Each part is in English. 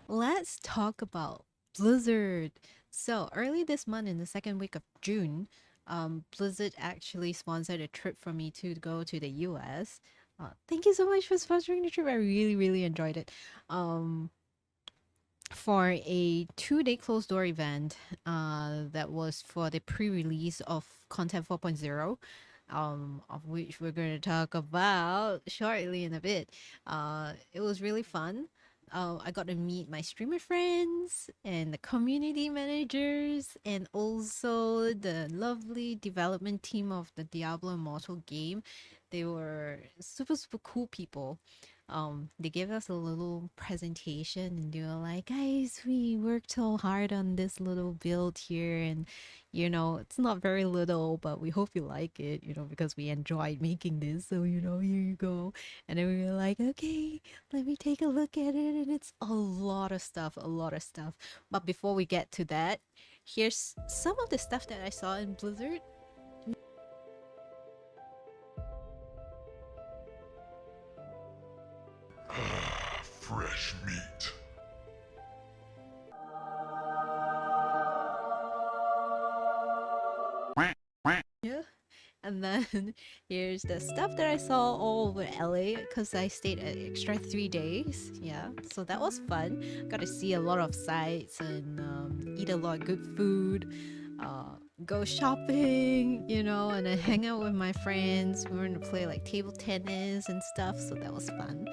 let's talk about Blizzard. So early this month, in the second week of June, Blizzard actually sponsored a trip for me to go to the US. Thank you so much for sponsoring the trip. I really, really enjoyed it. Um, for a 2-day closed door event, that was for the pre-release of Content 4.0, of which we're going to talk about shortly in a bit. It was really fun. I got to meet my streamer friends and the community managers, and also the lovely development team of the Diablo Immortal game. They were super, super cool people. They gave us a little presentation and they were like, guys, we worked so hard on this little build here, and it's not very little, but we hope you like it, because we enjoyed making this. So, here you go. And then we were like, okay, let me take a look at it. And it's a lot of stuff, a lot of stuff. But before we get to that, here's some of the stuff that I saw in Blizzard. Fresh meat. Yeah. And then here's the stuff that I saw all over LA because I stayed an extra 3 days. Yeah, so that was fun. Got to see a lot of sights and eat a lot of good food. Go shopping, and then hang out with my friends. We were going to play like table tennis and stuff, so that was fun.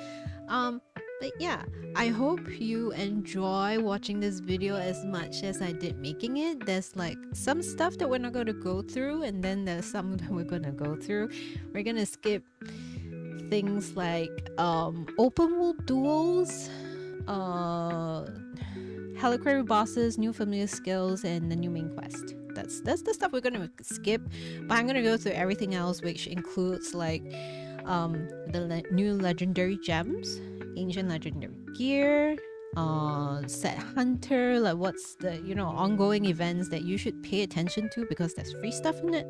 But yeah, I hope you enjoy watching this video as much as I did making it. There's like some stuff that we're not going to go through, and then there's some that we're going to go through. We're going to skip things like open world duels, helliquary bosses, new familiar skills, and the new main quest. That's the stuff we're gonna skip, but I'm gonna go through everything else, which includes like the new legendary gems, ancient legendary gear, set hunter, like what's the ongoing events that you should pay attention to because there's free stuff in it,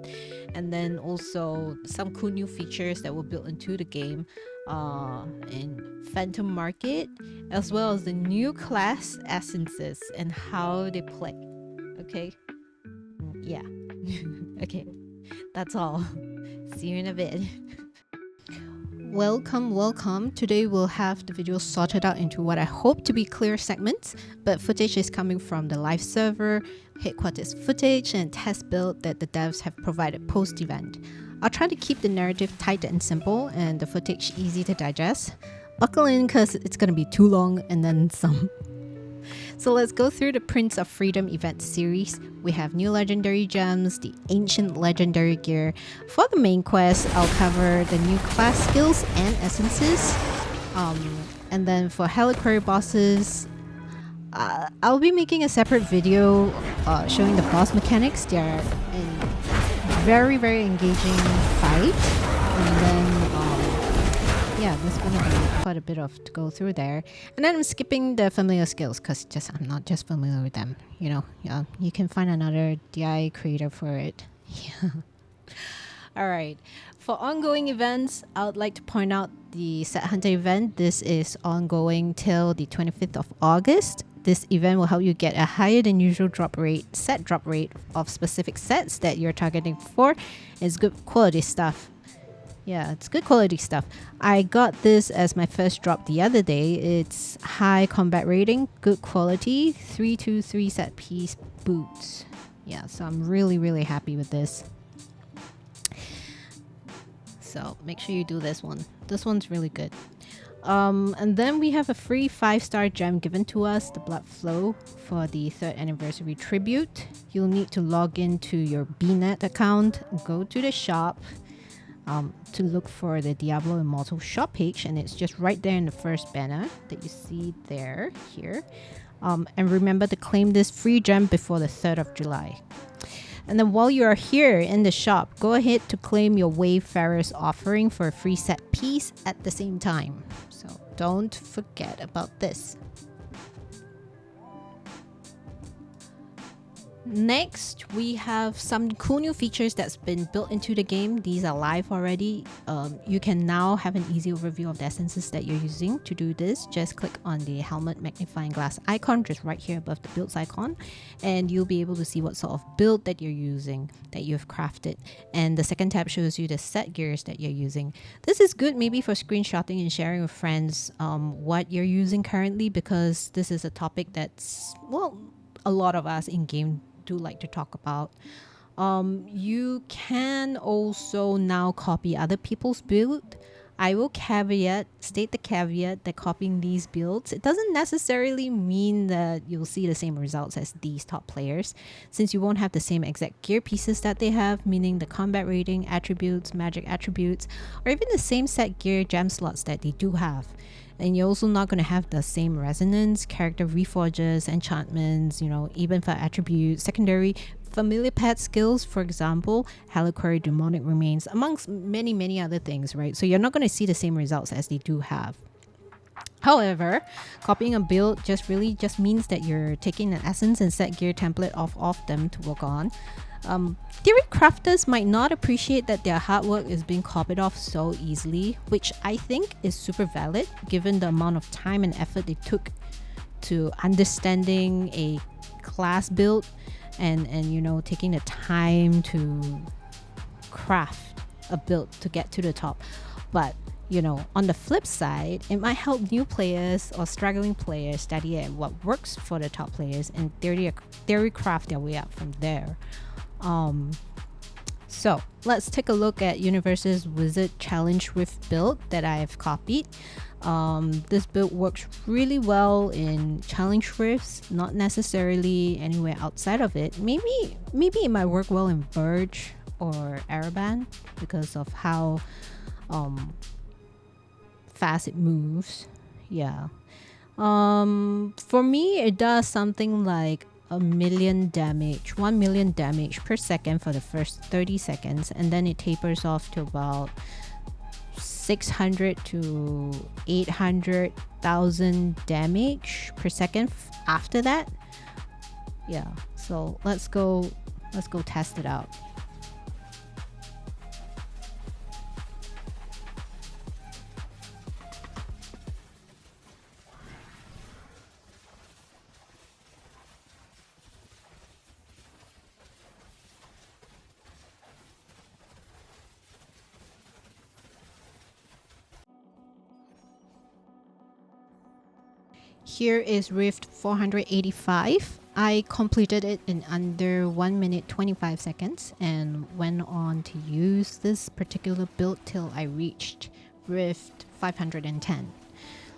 and then also some cool new features that were built into the game, in Phantom Market, as well as the new class essences and how they play. Okay, yeah. Okay, that's all. See you in a bit. Welcome. Today we'll have the video sorted out into what I hope to be clear segments, but footage is coming from the live server, headquarters footage, and test build that the devs have provided post-event. I'll try to keep the narrative tight and simple and the footage easy to digest. Buckle in because it's going to be too long and then some. So let's go through the Prince of Freedom event series. We have new legendary gems, the ancient legendary gear. For the main quest, I'll cover the new class skills and essences. And then for helliquary bosses, I'll be making a separate video showing the boss mechanics. They are in very, very engaging fight. And then yeah, there's gonna be quite a bit of to go through there. And then I'm skipping the familiar skills because I'm not just familiar with them. Yeah, you can find another DI creator for it. Yeah. All right. For ongoing events, I would like to point out the Set Hunter event. This is ongoing till the 25th of August. This event will help you get a higher than usual set drop rate of specific sets that you're targeting for. It's good quality stuff. Yeah, it's good quality stuff. I got this as my first drop the other day. It's high combat rating, good quality, 323 set piece boots. Yeah, so I'm really, really happy with this. So make sure you do this one. This one's really good. And then we have a free 5-star gem given to us, the Blood Flow, for the 3rd anniversary tribute. You'll need to log into your BNet account, go to the shop, to look for the Diablo Immortal shop page, and it's just right there in the first banner that you see here. And remember to claim this free gem before the 3rd of July. And then while you are here in the shop, go ahead to claim your Wayfarer's offering for a free set piece at the same time. So don't forget about this. Next, we have some cool new features that's been built into the game. These are live already. You can now have an easy overview of the essences that you're using. To do this, just click on the helmet magnifying glass icon just right here above the builds icon, and you'll be able to see what sort of build that you're using, that you've crafted. And the second tab shows you the set gears that you're using. This is good maybe for screenshotting and sharing with friends what you're using currently, because this is a topic that's, well, a lot of us in game do like to talk about. You can also now copy other people's build. I will state the caveat that copying these builds, it doesn't necessarily mean that you'll see the same results as these top players, since you won't have the same exact gear pieces that they have, meaning the combat rating, attributes, magic attributes, or even the same set gear gem slots that they do have. And you're also not going to have the same resonance, character reforges, enchantments, even for attributes, secondary, familiar pet skills, for example, helliquary, demonic remains, amongst many, many other things, right? So you're not going to see the same results as they do have. However, copying a build just means that you're taking an essence and set gear template off of them to work on. Theory crafters might not appreciate that their hard work is being copied off so easily, which I think is super valid given the amount of time and effort they took to understanding a class build and taking the time to craft a build to get to the top. But on the flip side, it might help new players or struggling players study at what works for the top players and theory craft their way up from there. So let's take a look at Universe's Wizard Challenge Rift build that I have copied. This build works really well in Challenge Rifts, not necessarily anywhere outside of it. Maybe it might work well in Verge or Araban because of how fast it moves. Yeah. For me, it does something like 1 million damage per second for the first 30 seconds, and then it tapers off to about 600 to 800,000 damage per second after that. Yeah, so let's go test it out. Here is Rift 485. I completed it in under 1 minute 25 seconds and went on to use this particular build till I reached Rift 510.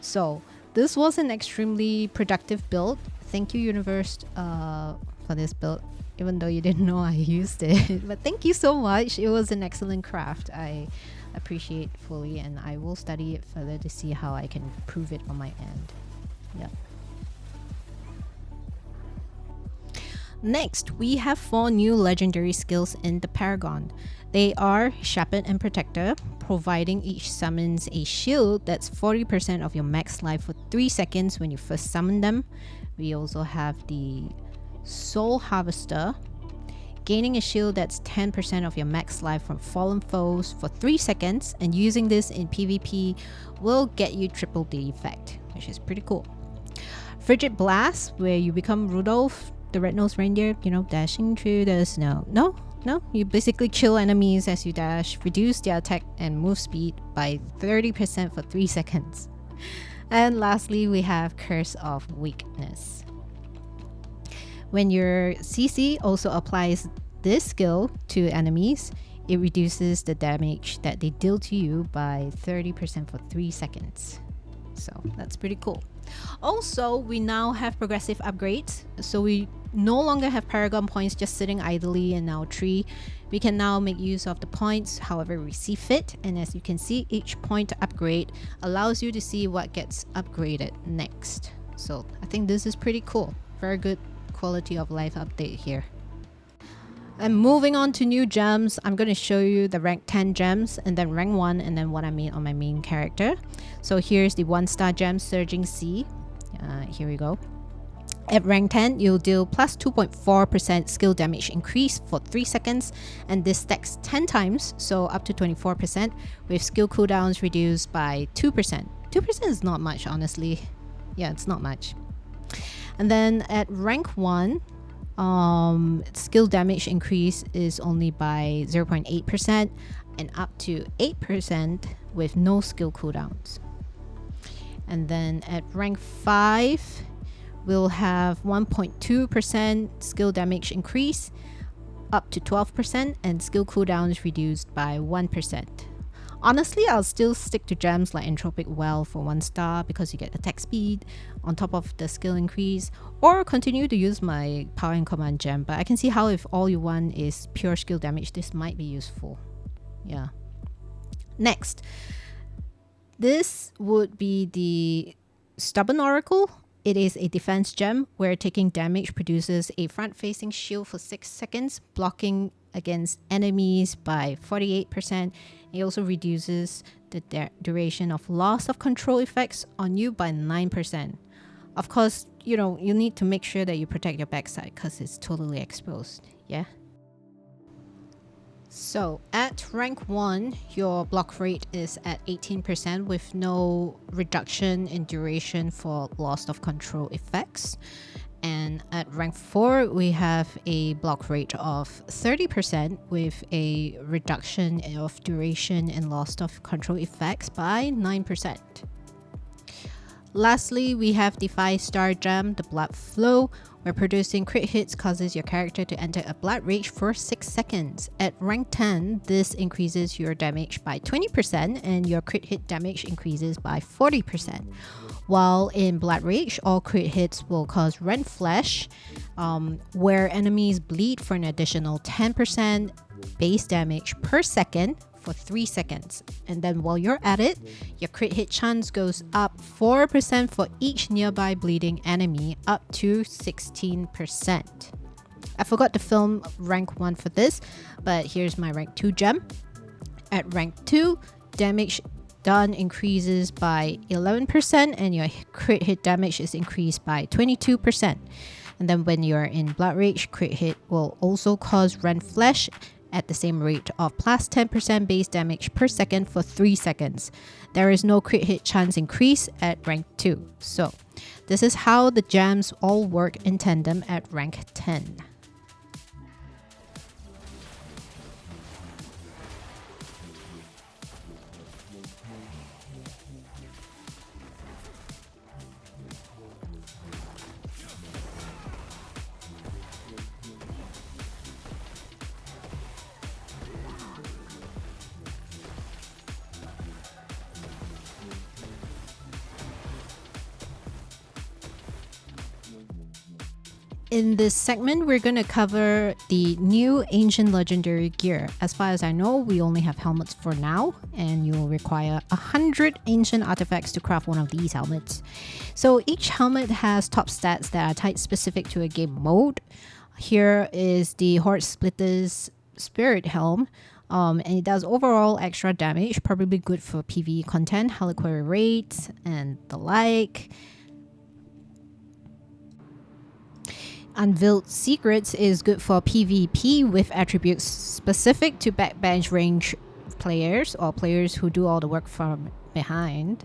So this was an extremely productive build. Thank you, Universe, for this build, even though you didn't know I used it. But thank you so much. It was an excellent craft. I appreciate fully, and I will study it further to see how I can improve it on my end. Yeah. Next, we have 4 new legendary skills in the Paragon. They are Shepherd and Protector, providing each summons a shield that's 40% of your max life for 3 seconds when you first summon them. We also have the Soul Harvester, gaining a shield that's 10% of your max life from fallen foes for 3 seconds, and using this in PvP will get you triple the effect, which is pretty cool. Frigid Blast, where you become Rudolph, the red-nosed reindeer, dashing through the snow. No, you basically chill enemies as you dash, reduce their attack and move speed by 30% for 3 seconds. And lastly, we have Curse of Weakness. When your CC also applies this skill to enemies, it reduces the damage that they deal to you by 30% for 3 seconds. So that's pretty cool. Also, we now have progressive upgrades, so we no longer have Paragon points just sitting idly in our tree. We can now make use of the points however we see fit, and as you can see, each point upgrade allows you to see what gets upgraded next. So I think this is pretty cool. Very good quality of life update here. And moving on to new gems, I'm going to show you the rank 10 gems and then rank 1 and then what I made on my main character. So here's the 1-star gem, Surging Sea. Here we go. At rank 10, you'll deal plus 2.4% skill damage increase for 3 seconds, and this stacks 10 times, so up to 24%, with skill cooldowns reduced by 2%. 2% is not much, honestly. Yeah, it's not much. And then at rank 1, skill damage increase is only by 0.8% and up to 8% with no skill cooldowns. And then at rank 5, we'll have 1.2% skill damage increase up to 12% and skill cooldowns reduced by 1%. Honestly, I'll still stick to gems like Entropic Well for 1 star because you get attack speed on top of the skill increase, or continue to use my power and command gem, but I can see how if all you want is pure skill damage, this might be useful. Yeah. Next, this would be the Stubborn Oracle. It is a defense gem where taking damage produces a front-facing shield for 6 seconds, blocking against enemies by 48%. It also reduces the duration of loss of control effects on you by 9%. Of course, you need to make sure that you protect your backside because it's totally exposed. Yeah. So at rank 1, your block rate is at 18% with no reduction in duration for loss of control effects. And at rank 4, we have a block rate of 30% with a reduction of duration and loss of control effects by 9%. Lastly, we have the 5-star gem, the Blood Flow, where producing crit hits causes your character to enter a blood rage for 6 seconds. At rank 10, this increases your damage by 20% and your crit hit damage increases by 40%. While in blood rage, all crit hits will cause rend flesh, where enemies bleed for an additional 10% base damage per second for 3 seconds. And then while you're at it, your crit hit chance goes up 4% for each nearby bleeding enemy, up to 16%. I forgot to film rank 1 for this, but here's my rank 2 gem. At rank 2, damage done increases by 11% and your crit hit damage is increased by 22%. And then when you're in blood rage, crit hit will also cause rend flesh at the same rate of plus 10% base damage per second for 3 seconds. There is no crit hit chance increase at rank 2. So this is how the gems all work in tandem at rank 10. In this segment, we're going to cover the new ancient legendary gear. As far as I know, we only have helmets for now, and you'll require 100 ancient artifacts to craft one of these helmets. So each helmet has top stats that are tied specific to a game mode. Here is the Horde Splitter's Spirit Helm. And it does overall extra damage, probably good for PvE content, helliquary raids, and the like. Unveiled Secrets is good for PvP with attributes specific to backbench range players or players who do all the work from behind.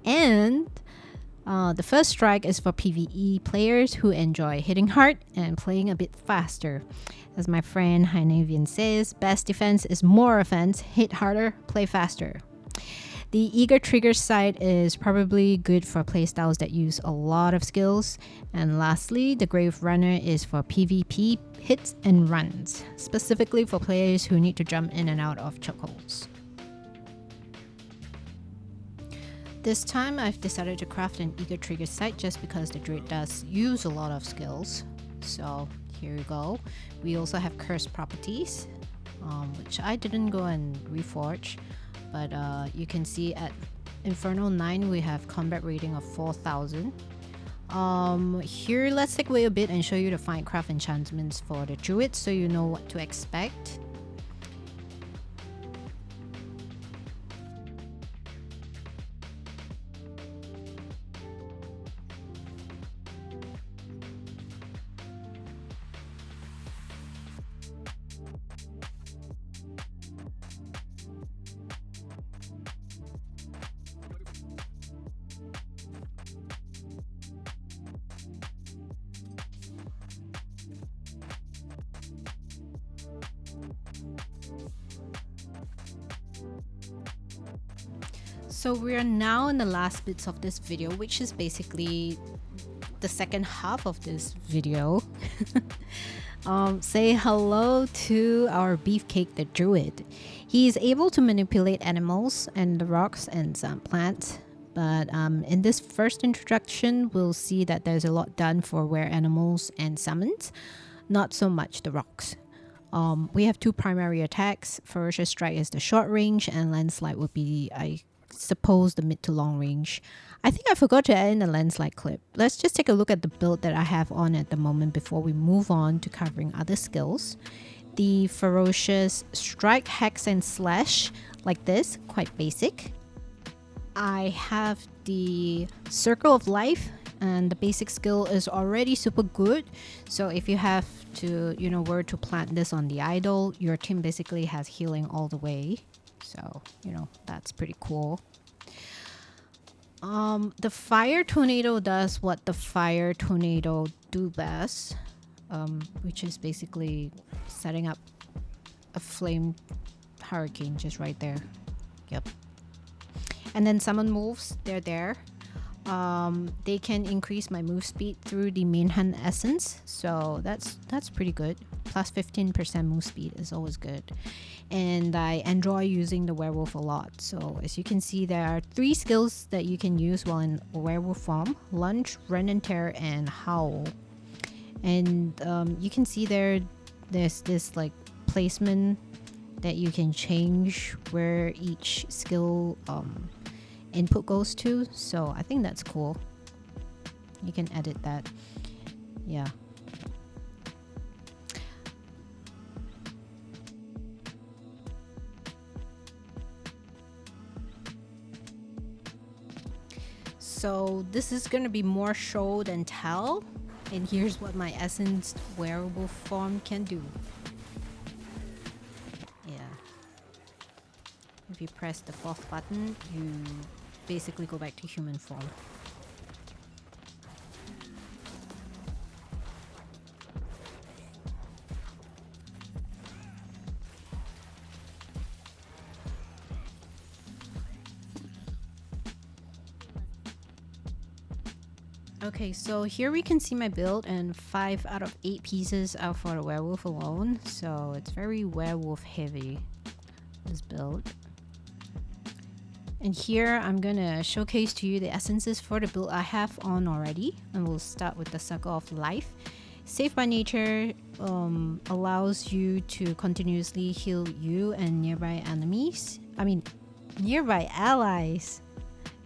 And the First Strike is for PvE players who enjoy hitting hard and playing a bit faster. As my friend Hynavian says, best defense is more offense, hit harder, play faster. The Eager Trigger sight is probably good for playstyles that use a lot of skills. And lastly, the Grave Runner is for PvP hits and runs, specifically for players who need to jump in and out of chokeholds. This time I've decided to craft an Eager Trigger sight just because the Druid does use a lot of skills. So here we go. We also have cursed properties, which I didn't go and reforge. But you can see at Inferno 9 we have combat rating of 4000. Here let's segue a bit and show you the fine craft enchantments for the Druid so you know what to expect. So we are now in the last bits of this video, which is basically the second half of this video. Say hello to our beefcake, the Druid. He is able to manipulate animals and the rocks and some plants. But in this first introduction, we'll see that there's a lot done for were animals and summons, not so much the rocks. We have two primary attacks. Ferocious Strike is the short range, and Landslide would be, I suppose, the mid to long range. I think I forgot to add in a Landslide clip. Let's just take a look at the build that I have on at the moment before we move on to covering other skills. The Ferocious Strike, Hex, and Slash, like this, quite basic. I have the Circle of Life, and the basic skill is already super good. So if you have to, were to plant this on the idol, your team basically has healing all the way. So, that's pretty cool. The Fire Tornado does what the Fire Tornado do best, which is basically setting up a flame hurricane just right there. Yep. And then summon moves, they're there. They can increase my move speed through the main hunt essence, so that's pretty good. Plus 15% move speed is always good, and I enjoy using the werewolf a lot. So as you can see, there are 3 skills that you can use while in werewolf form: lunge, run and tear, and howl. And you can see there's this like placement that you can change where each skill input goes to, so I think that's cool. You can edit that. Yeah. So this is gonna be more show than tell, and here's what my essenced werewolf form can do. Yeah. If you press the 4th button, you basically go back to human form. Okay, so here we can see my build, and 5 out of 8 pieces are for the werewolf alone, so it's very werewolf heavy, this build. And here I'm gonna showcase to you the essences for the build I have on already, and we'll start with the Circle of Life. Safe by Nature allows you to continuously heal you and nearby enemies. Nearby allies.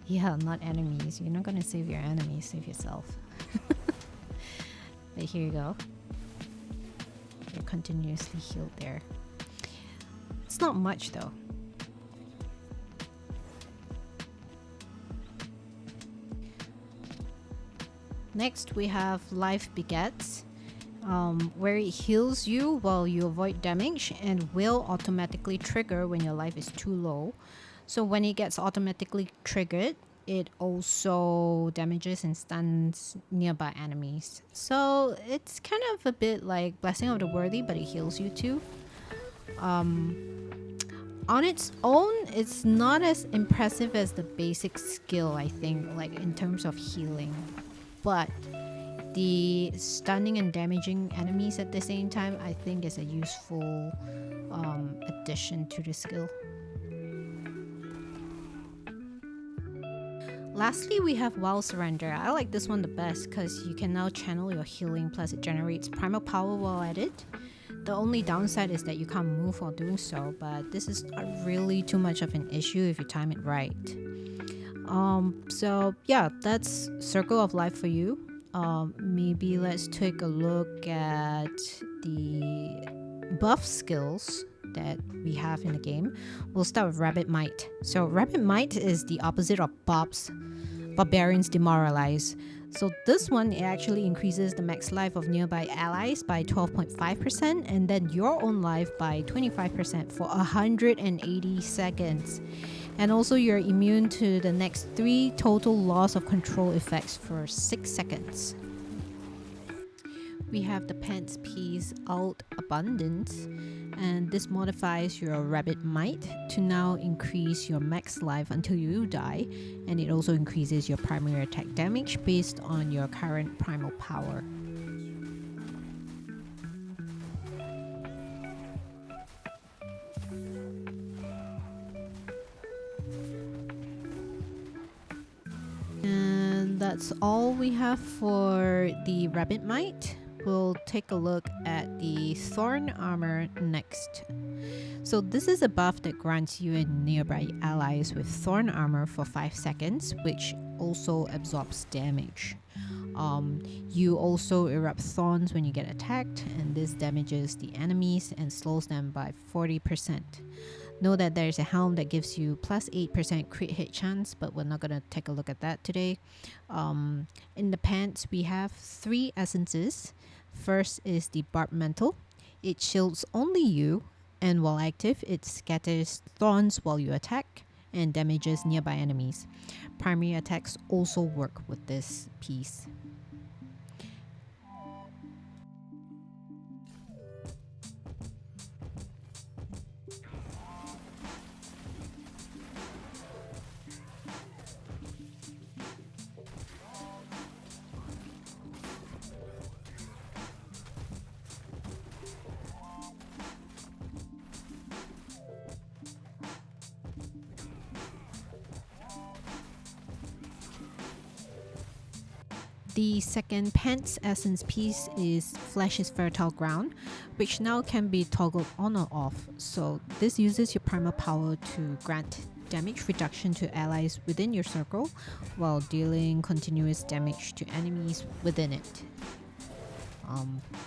Yeah, not enemies. You're not gonna save your enemies, save yourself. But here you go. You're continuously healed there. It's not much though. Next, we have Life Begets, where it heals you while you avoid damage and will automatically trigger when your life is too low. So when it gets automatically triggered, it also damages and stuns nearby enemies. So it's kind of a bit like Blessing of the Worthy, but it heals you too. On its own, it's not as impressive as the basic skill, I think, like in terms of healing. But the stunning and damaging enemies at the same time, I think, is a useful addition to the skill. Lastly, we have Wild Surrender. I like this one the best because you can now channel your healing, plus it generates primal power while at it. The only downside is that you can't move while doing so, but this is not really too much of an issue if you time it right. So yeah, that's Circle of Life for you. Maybe let's take a look at the buff skills that we have in the game. We'll start with Rabbit Might. So Rabbit Might is the opposite of Bob's Barbarian's Demoralize. So this one, it actually increases the max life of nearby allies by 12.5% and then your own life by 25% for 180 seconds. And also you're immune to the next 3 total loss of control effects for 6 seconds. we have the pants piece Alt Abundance, and this modifies your rabbit might to now increase your max life until you die, and it also increases your primary attack damage based on your current primal power. And that's all we have for the rabbit might. We'll take a look at the Thorn Armor next. So this is a buff that grants you and nearby allies with Thorn Armor for 5 seconds, which also absorbs damage. You also erupt thorns when you get attacked, and this damages the enemies and slows them by 40%. Know that there's a helm that gives you plus 8% crit hit chance, but we're not going to take a look at that today. In the pants, we have 3 essences. First is the Barb Mantle. It shields only you, and while active, it scatters thorns while you attack and damages nearby enemies. Primary attacks also work with this piece. The second pants essence piece is Flesh is Fertile Ground, which now can be toggled on or off. So this uses your primal power to grant damage reduction to allies within your circle while dealing continuous damage to enemies within it.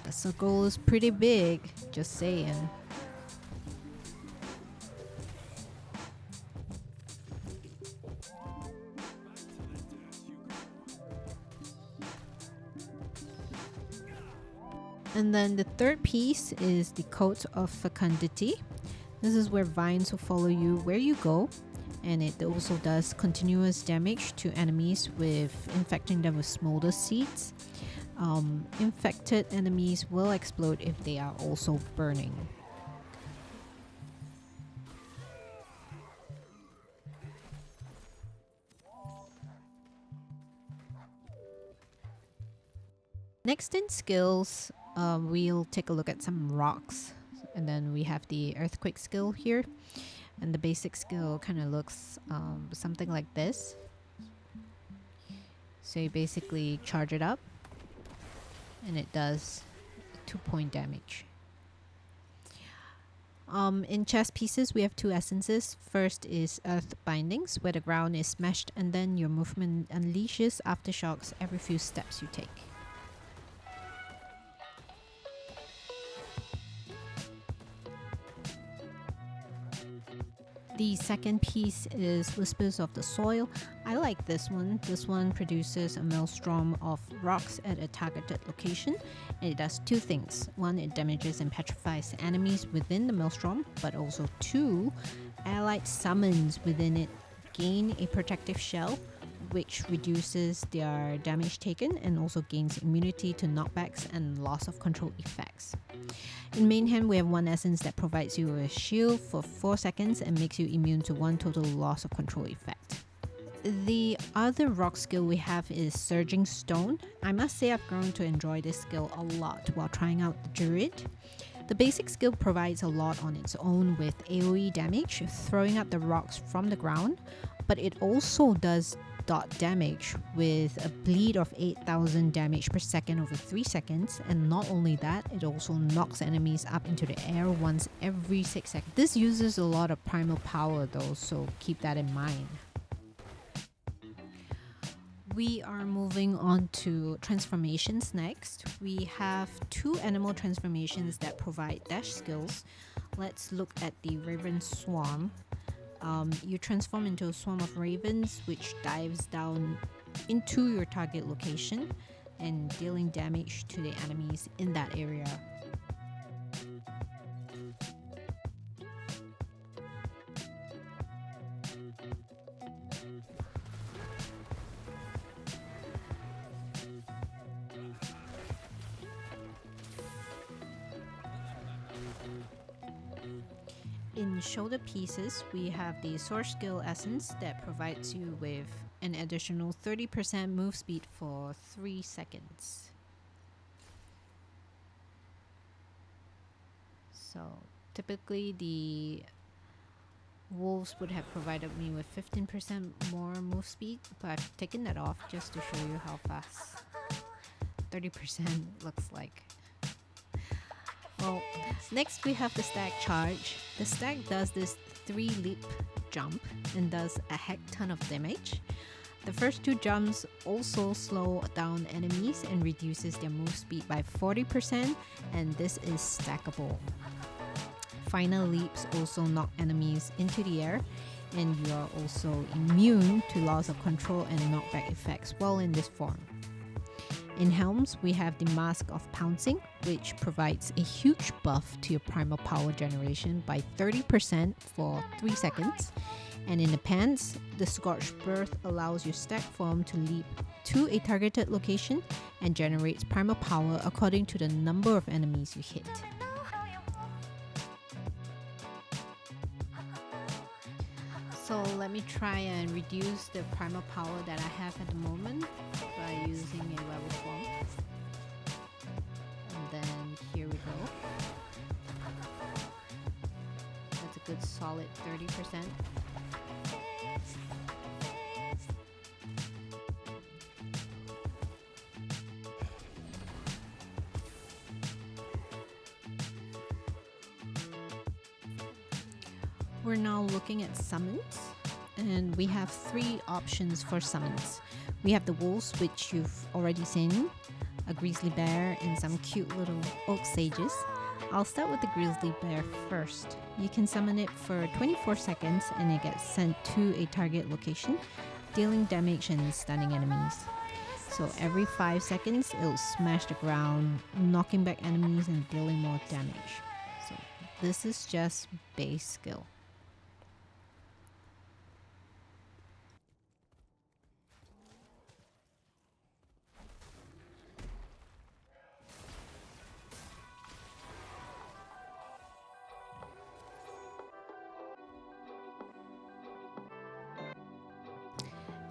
The circle is pretty big, just saying. And then the third piece is the Coat of Fecundity. This is where vines will follow you where you go, and it also does continuous damage to enemies with infecting them with smolder seeds. Infected enemies will explode if they are also burning. Next in skills, we'll take a look at some rocks, and then we have the earthquake skill here, and the basic skill kind of looks something like this. So you basically charge it up and it does 2-point damage. In chest pieces, we have 2 essences. First is Earth Bindings, where the ground is smashed and then your movement unleashes aftershocks every few steps you take. The second piece is Whispers of the Soil. I like this one. This one produces a maelstrom of rocks at a targeted location, and it does 2 things. 1, it damages and petrifies enemies within the maelstrom, but also 2, allied summons within it gain a protective shell, which reduces their damage taken and also gains immunity to knockbacks and loss of control effects. In main hand, we have 1 essence that provides you a shield for 4 seconds and makes you immune to 1 total loss of control effect. The other rock skill we have is Surging Stone. I must say I've grown to enjoy this skill a lot while trying out the Druid. The basic skill provides a lot on its own with AoE damage, throwing up the rocks from the ground, but it also does dot damage with a bleed of 8,000 damage per second over 3 seconds, and not only that, it also knocks enemies up into the air once every 6 seconds. This uses a lot of primal power though, so keep that in mind. We are moving on to transformations next. We have 2 animal transformations that provide dash skills. Let's look at the Raven Swarm. You transform into a swarm of ravens which dives down into your target location and dealing damage to the enemies in that area. In shoulder pieces, we have the Source Skill Essence that provides you with an additional 30% move speed for 3 seconds. So typically the wolves would have provided me with 15% more move speed, but I've taken that off just to show you how fast 30% looks like. Well, next we have the Stag Charge. The Stag does this 3 leap jump and does a heck ton of damage. The first 2 jumps also slow down enemies and reduces their move speed by 40%, and this is stackable. Final leaps also knock enemies into the air, and you are also immune to loss of control and knockback effects while in this form. In helms, we have the Mask of Pouncing, which provides a huge buff to your primal power generation by 30% for 3 seconds. And in the pants, the Scorched Birth allows your stag form to leap to a targeted location and generates primal power according to the number of enemies you hit. So let me try and reduce the primal power that I have at the moment by using a werewolf form. And then here we go. That's a good solid 30%. We're now looking at summons, and we have 3 options for summons. We have the wolves, which you've already seen, a grizzly bear, and some cute little oak sages. I'll start with the grizzly bear first. You can summon it for 24 seconds and it gets sent to a target location, dealing damage and stunning enemies. So every 5 seconds, it'll smash the ground, knocking back enemies and dealing more damage. So this is just base skill.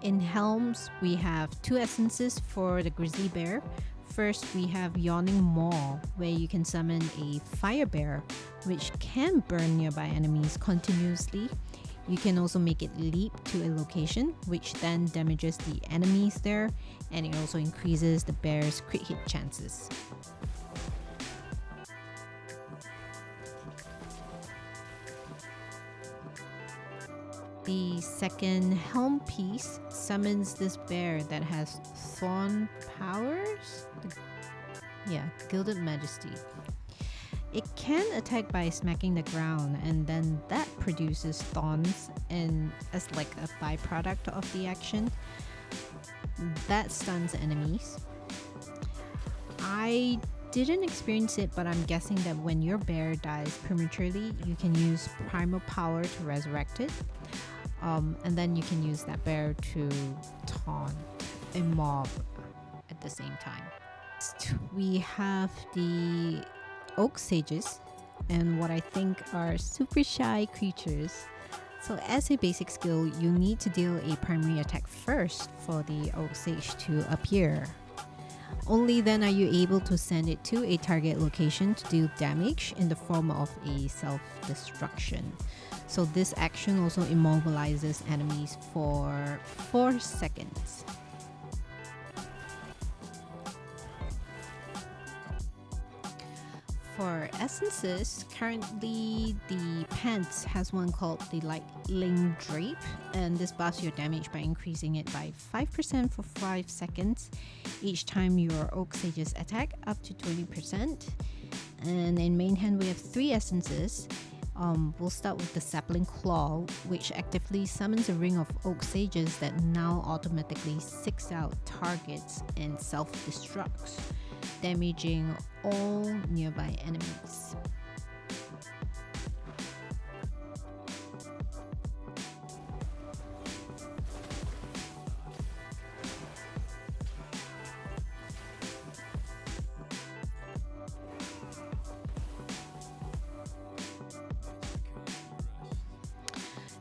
In helms, we have 2 essences for the grizzly bear. First, we have Yawning Maw, where you can summon a fire bear, which can burn nearby enemies continuously. You can also make it leap to a location, which then damages the enemies there, and it also increases the bear's crit hit chances. The second helm piece summons this bear that has thorn powers? Gilded Majesty. It can attack by smacking the ground, and then that produces thorns, and as like a byproduct of the action, that stuns enemies. I didn't experience it, but I'm guessing that when your bear dies prematurely, you can use primal power to resurrect it. And then you can use that bear to taunt a mob at the same time. Next, we have the oak sages, and what I think are super shy creatures. So as a basic skill, you need to deal a primary attack first for the oak sage to appear. Only then are you able to send it to a target location to deal damage in the form of a self-destruction. So this action also immobilizes enemies for 4 seconds. For essences, currently the pants has one called the Lightning Drape, and this buffs your damage by increasing it by 5% for 5 seconds each time your oak sages attack, up to 20%. And in main hand we have 3 essences. We'll start with the Sapling Claw, which actively summons a ring of oak sages that now automatically seeks out targets and self-destructs, damaging all nearby enemies.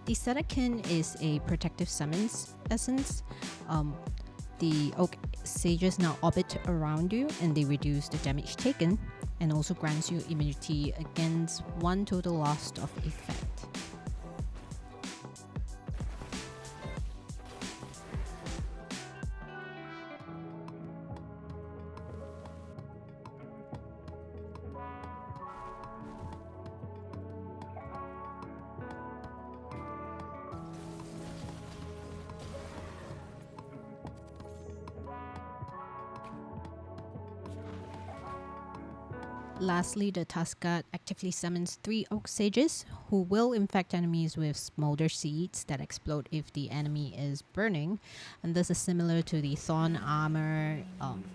The Sedakin is a protective summons essence. The oak sages now orbit around you and they reduce the damage taken and also grants you immunity against one total loss of effect. Lastly, the Tuskguard actively summons 3 Oak Sages, who will infect enemies with smolder seeds that explode if the enemy is burning. And this is similar to the Thorn Armor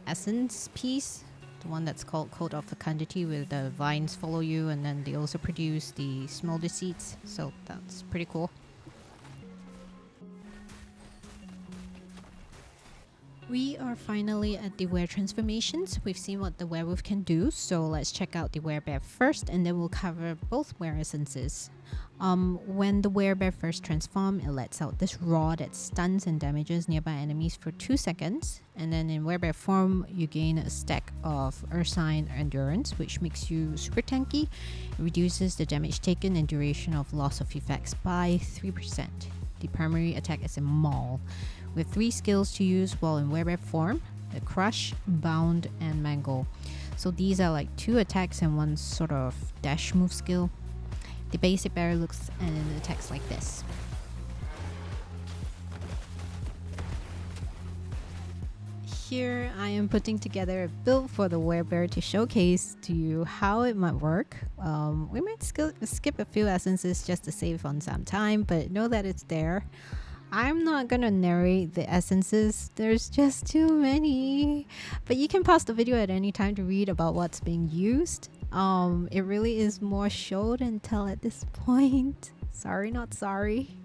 Essence piece, the one that's called Code of Fecundity, where the vines follow you and then they also produce the smolder seeds. So that's pretty cool. We are finally at the Were transformations. We've seen what the werewolf can do, so let's check out the Werebear first and then we'll cover both Were essences. When the Werebear first transforms, it lets out this roar that stuns and damages nearby enemies for 2 seconds. And then in Werebear form, you gain a stack of Ursine Endurance, which makes you super tanky. It reduces the damage taken and duration of loss of effects by 3%. The primary attack is a maul, with 3 skills to use while in Werebear form: the Crush, Bound, and Mangle. So these are like 2 attacks and 1 sort of dash move skill. The basic bear looks and attacks like this. Here I am putting together a build for the Werebear to showcase to you how it might work. We might skip a few essences just to save on some time, but know that it's there. I'm not gonna narrate the essences, there's just too many. But you can pause the video at any time to read about what's being used. It really is more show than tell at this point. Sorry, not sorry.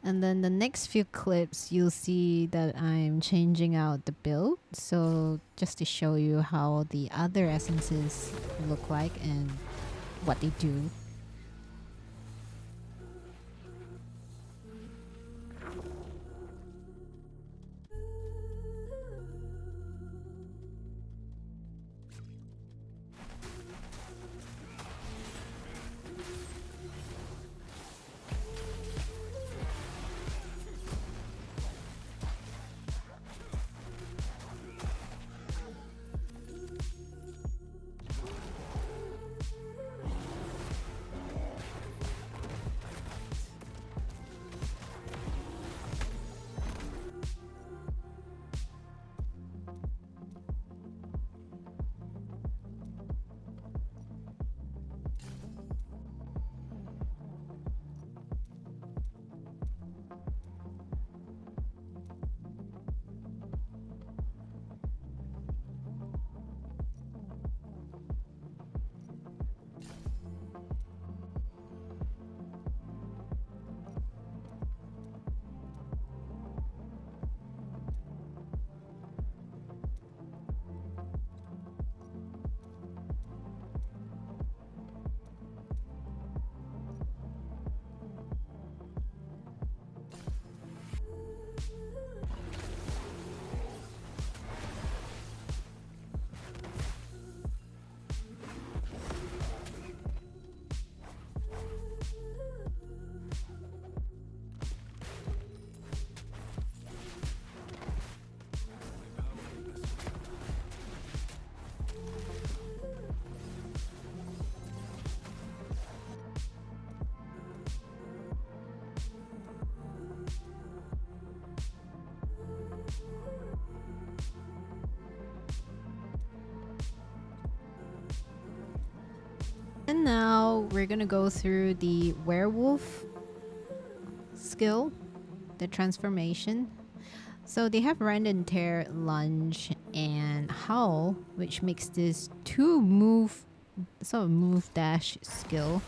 And then the next few clips, you'll see that I'm changing out the build. So just to show you how the other essences look like and what they do. So we're gonna go through the werewolf skill, the transformation. So they have rend and tear, lunge, and howl, which makes this 2 move, sort of move dash skill,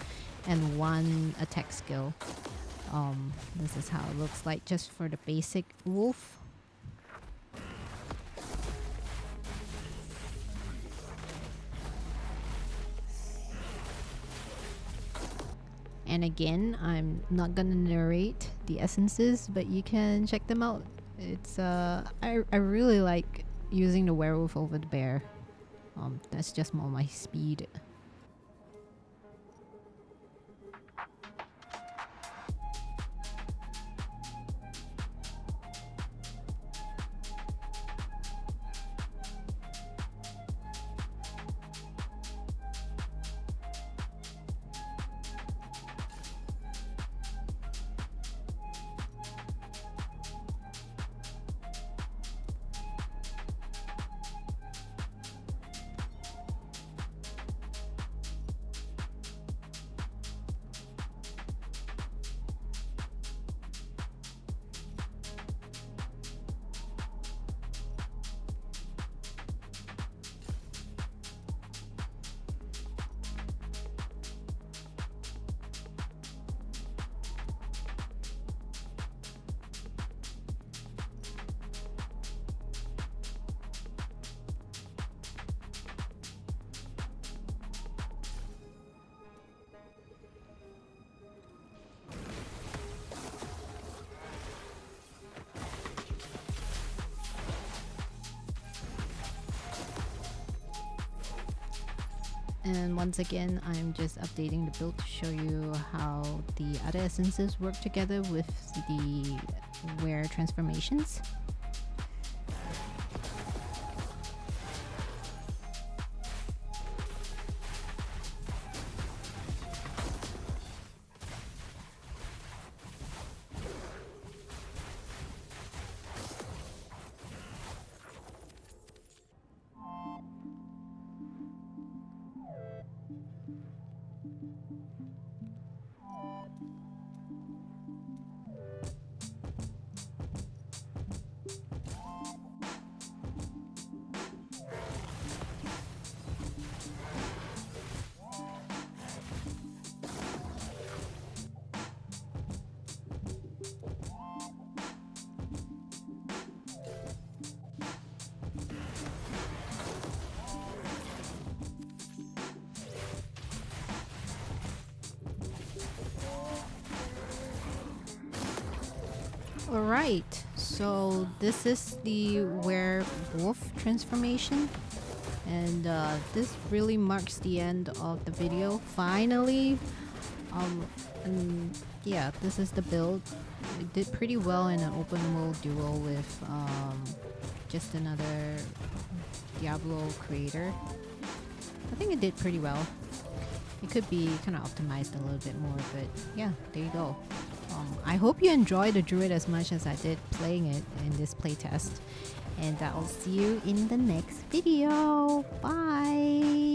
and 1 attack skill. This is how it looks like just for the basic wolf. And again, I'm not gonna narrate the essences, but you can check them out. It's I really like using the werewolf over the bear. That's just more my speed. And once again, I'm just updating the build to show you how the other essences work together with the were transformations. Alright, so this is the werewolf transformation, and this really marks the end of the video, finally. And yeah, this is the build. It did pretty well in an open world duo with just another Diablo creator. I think it did pretty well. It could be kind of optimized a little bit more, but yeah, there you go. I hope you enjoyed the Druid as much as I did playing it in this playtest. And I'll see you in the next video. Bye!